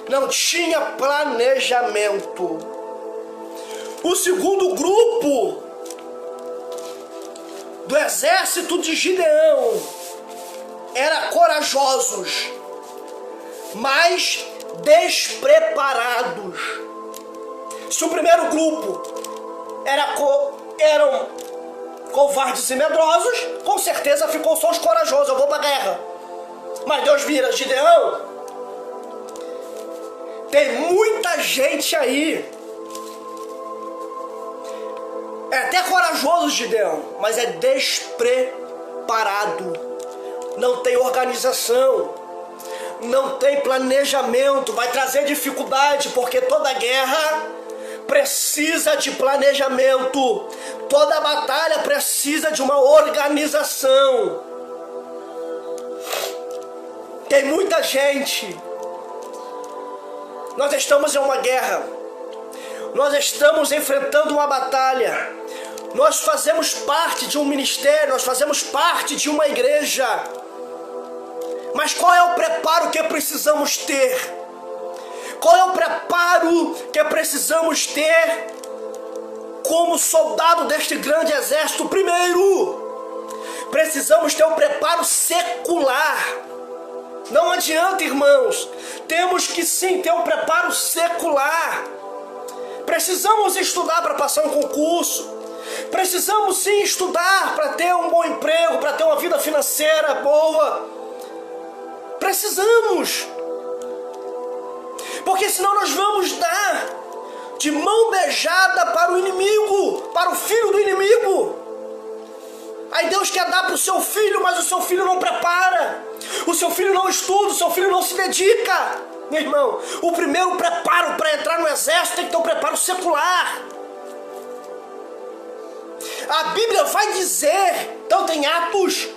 não tinha planejamento. O segundo grupo do exército de Gideão eram corajosos, mas despreparados. Se o primeiro grupo eram covardes e medrosos, com certeza ficou só os corajosos, eu vou para a guerra. Mas Deus vira Gideão. Tem muita gente aí, é até corajoso Gideão, mas é despreparado, não tem organização, não tem planejamento, vai trazer dificuldade, porque toda guerra precisa de planejamento, toda batalha precisa de uma organização. Tem muita gente, nós estamos em uma guerra, nós estamos enfrentando uma batalha, nós fazemos parte de um ministério, nós fazemos parte de uma igreja, mas qual é o preparo que precisamos ter? Qual é o preparo que precisamos ter como soldado deste grande exército? Primeiro, precisamos ter um preparo secular. Não adianta, irmãos, temos que sim ter um preparo secular. Precisamos estudar para passar um concurso, precisamos sim estudar para ter um bom emprego, para ter uma vida financeira boa. Precisamos, porque senão nós vamos dar de mão beijada para o inimigo, para o filho do inimigo. Aí Deus quer dar para o seu filho, mas o seu filho não prepara, o seu filho não estuda, o seu filho não se dedica. Meu irmão, o primeiro preparo para entrar no exército tem que ter um preparo secular. A Bíblia vai dizer, tanto em Atos,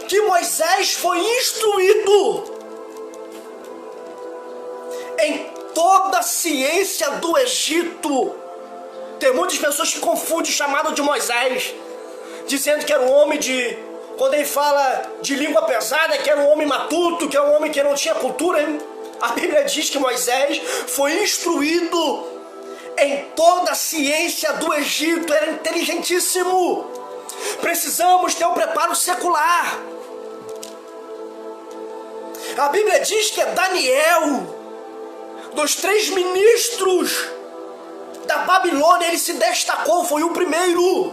que Moisés foi instruído em toda a ciência do Egito. Tem muitas pessoas que confundem o chamado de Moisés, dizendo que era um homem de... Quando ele fala de língua pesada, que era um homem matuto, que era um homem que não tinha cultura. A Bíblia diz que Moisés foi instruído em toda a ciência do Egito, era inteligentíssimo. Precisamos ter um preparo secular. A Bíblia diz que é Daniel, dos 3 ministros da Babilônia, ele se destacou, foi o primeiro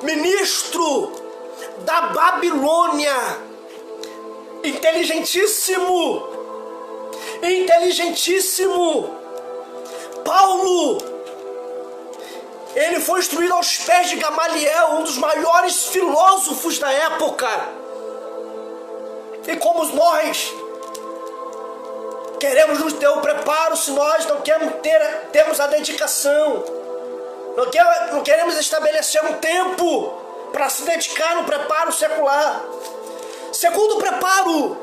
ministro da Babilônia. Inteligentíssimo, inteligentíssimo. Paulo, ele foi instruído aos pés de Gamaliel, um dos maiores filósofos da época. E como nós queremos nos ter o preparo se nós não temos a dedicação, não queremos estabelecer um tempo para se dedicar no preparo secular. Segundo preparo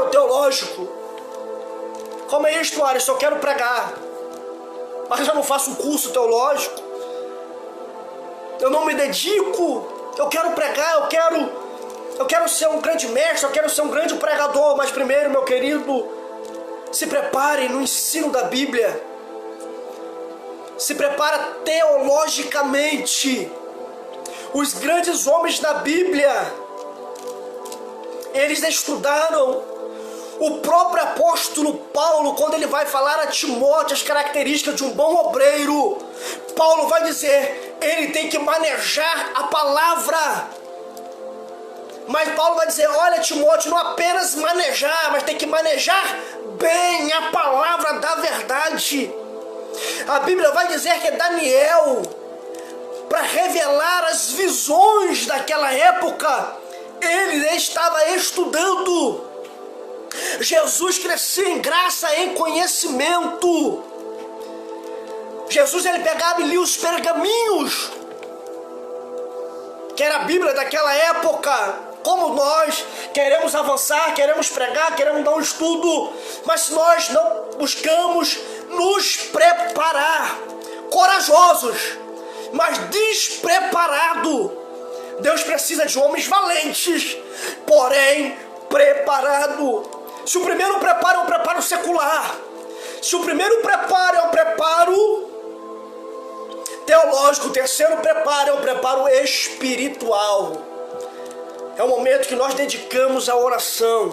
teológico. Como é isso, Alisson? Eu quero pregar, mas eu não faço um curso teológico, eu não me dedico. Eu quero pregar, eu quero ser um grande mestre, eu quero ser um grande pregador. Mas primeiro, meu querido, se prepare no ensino da Bíblia, se prepara teologicamente. Os grandes homens da Bíblia, eles estudaram. O próprio apóstolo Paulo, quando ele vai falar a Timóteo as características de um bom obreiro, Paulo vai dizer, ele tem que manejar a palavra. Mas Paulo vai dizer, olha Timóteo, não apenas manejar, mas tem que manejar bem a palavra da verdade. A Bíblia vai dizer que é Daniel, para revelar as visões daquela época, ele estava estudando. Jesus crescia em graça, em conhecimento. Jesus, ele pegava e lia os pergaminhos, que era a Bíblia daquela época. Como nós queremos avançar, queremos pregar, queremos dar um estudo, mas se nós não buscamos nos preparar, corajosos, mas despreparados, Deus precisa de homens valentes, porém preparados. Se o primeiro preparo é um preparo secular, se o primeiro preparo é um preparo teológico. O terceiro preparo é o preparo espiritual. É o momento que nós dedicamos à oração.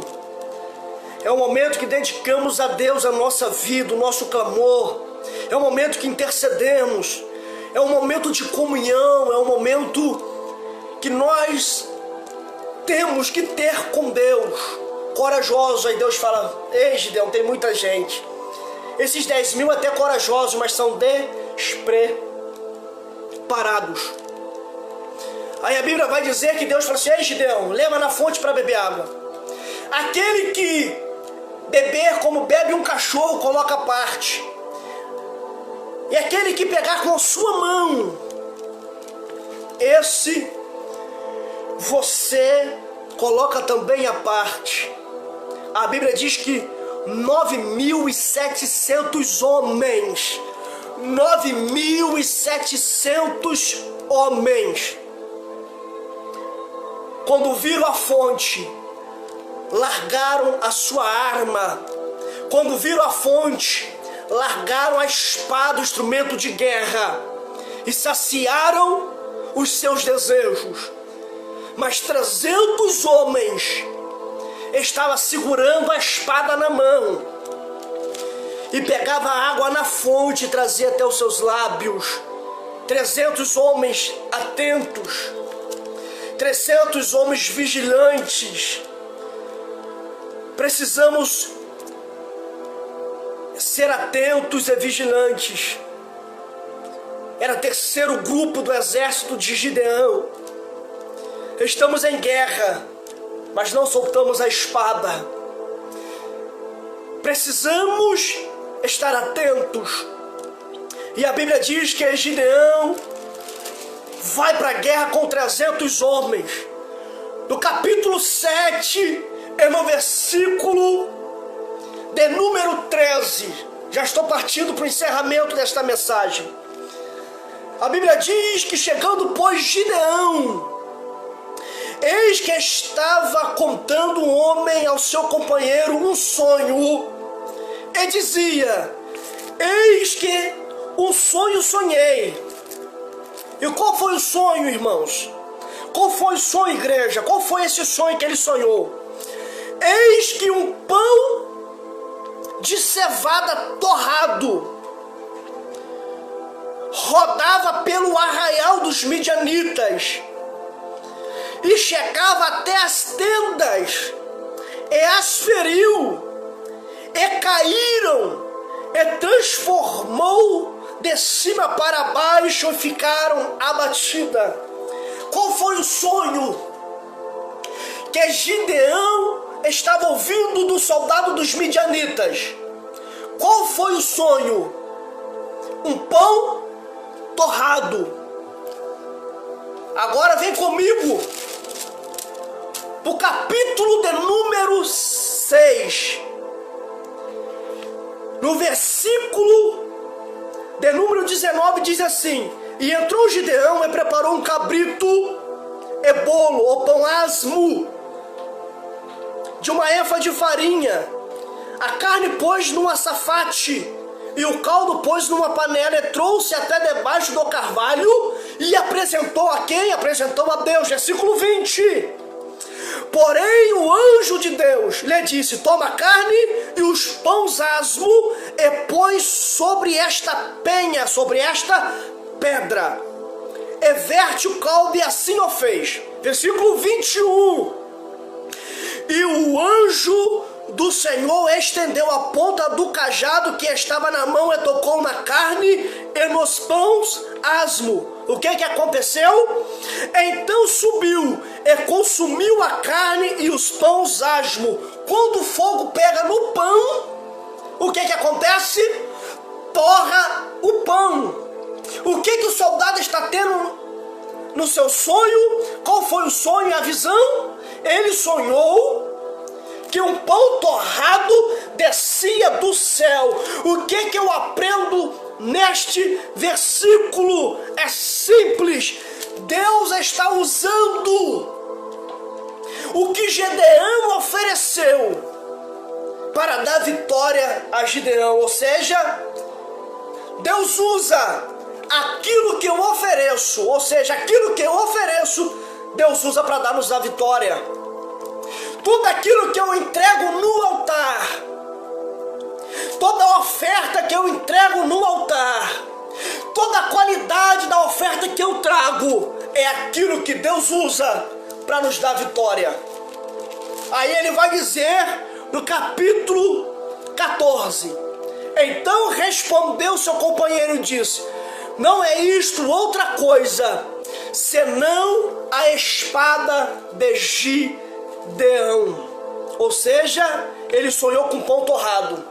É o momento que dedicamos a Deus a nossa vida, o nosso clamor. É o momento que intercedemos. É um momento de comunhão. É um momento que nós temos que ter com Deus. Corajoso. Aí Deus fala: ei, Gideão, tem muita gente. Esses 10.000 até corajosos, mas são despreparados. Aí a Bíblia vai dizer que Deus fala assim: ei, Gideão, leva na fonte para beber água. Aquele que beber como bebe um cachorro, coloca à parte. E aquele que pegar com a sua mão, esse você coloca também à parte. A Bíblia diz que 9.700 homens, 9.700 homens, quando viram a fonte, largaram a sua arma. Quando viram a fonte, largaram a espada, o instrumento de guerra, e saciaram os seus desejos. Mas 300 homens estavam segurando a espada na mão e pegava a água na fonte e trazia até os seus lábios. 300 homens atentos, 300 homens vigilantes. Precisamos ser atentos e vigilantes. Era o terceiro grupo do exército de Gideão. Estamos em guerra, mas não soltamos a espada. Precisamos estar atentos. E a Bíblia diz que Gideão vai para a guerra com 300 homens. No capítulo 7, é no versículo de número 13. Já estou partindo para o encerramento desta mensagem. A Bíblia diz que chegando, pois, Gideão, eis que estava contando um homem ao seu companheiro um sonho, e dizia: eis que um sonho sonhei. E qual foi o sonho, irmãos? Qual foi o sonho, igreja? Qual foi esse sonho que ele sonhou? Eis que um pão de cevada torrado rodava pelo arraial dos midianitas e chegava até as tendas, e as feriu, e caíram, e transformou de cima para baixo, e ficaram abatidas. Qual foi o sonho que Gideão estava ouvindo do soldado dos midianitas? Qual foi o sonho? Um pão torrado. Agora vem comigo o capítulo de número 6, no versículo de número 19, diz assim: e entrou Gideão e preparou um cabrito e bolo, ou pão asmo, de uma efa de farinha. A carne pôs num açafate, e o caldo pôs numa panela, e trouxe até debaixo do carvalho, e apresentou a quem? Apresentou a Deus. Versículo 20. Porém o anjo de Deus lhe disse: toma a carne e os pães asmo, e põe sobre esta penha, sobre esta pedra, e verte o caldo, e assim o fez. Versículo 21. E o anjo do Senhor estendeu a ponta do cajado que estava na mão, e tocou na carne e nos pães asmo. O que aconteceu? Então subiu e consumiu a carne e os pães asmo. Quando o fogo pega no pão, o que acontece? Torra o pão. O que o soldado está tendo no seu sonho? Qual foi o sonho, a visão? Ele sonhou que um pão torrado descia do céu. O que eu aprendo neste versículo? É simples. Deus está usando o que Gideão ofereceu para dar vitória a Gideão. Ou seja, Deus usa aquilo que eu ofereço, ou seja, aquilo que eu ofereço, Deus usa para dar-nos a vitória. Tudo aquilo que eu entrego no altar, toda oferta que eu entrego no altar, toda a qualidade da oferta que eu trago, é aquilo que Deus usa para nos dar vitória. Aí ele vai dizer no capítulo 14: então respondeu seu companheiro e disse: não é isto outra coisa, senão a espada de Gideão. Ou seja, ele sonhou com pão torrado.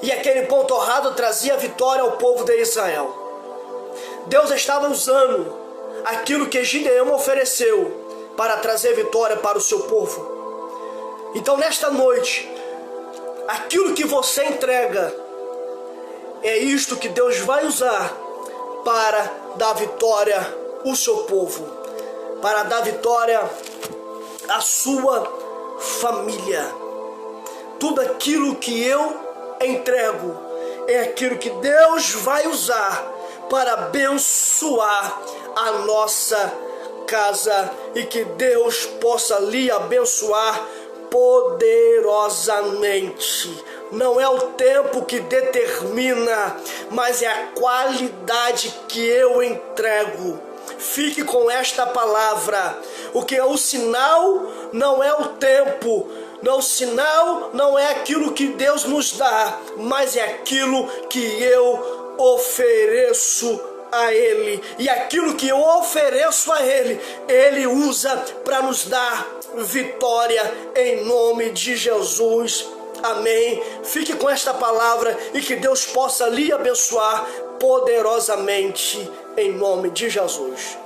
E aquele pão torrado trazia vitória ao povo de Israel. Deus estava usando aquilo que Gideão ofereceu para trazer vitória para o seu povo. Então nesta noite, aquilo que você entrega é isto que Deus vai usar para dar vitória ao seu povo, para dar vitória à sua família. Tudo aquilo que eu entrego é aquilo que Deus vai usar para abençoar a nossa casa, e que Deus possa lhe abençoar poderosamente. Não é o tempo que determina, mas é a qualidade que eu entrego. Fique com esta palavra. O que é o sinal não é o tempo. O sinal não é aquilo que Deus nos dá, mas é aquilo que eu ofereço a Ele. E aquilo que eu ofereço a Ele, Ele usa para nos dar vitória em nome de Jesus. Amém. Fique com esta palavra e que Deus possa lhe abençoar poderosamente em nome de Jesus.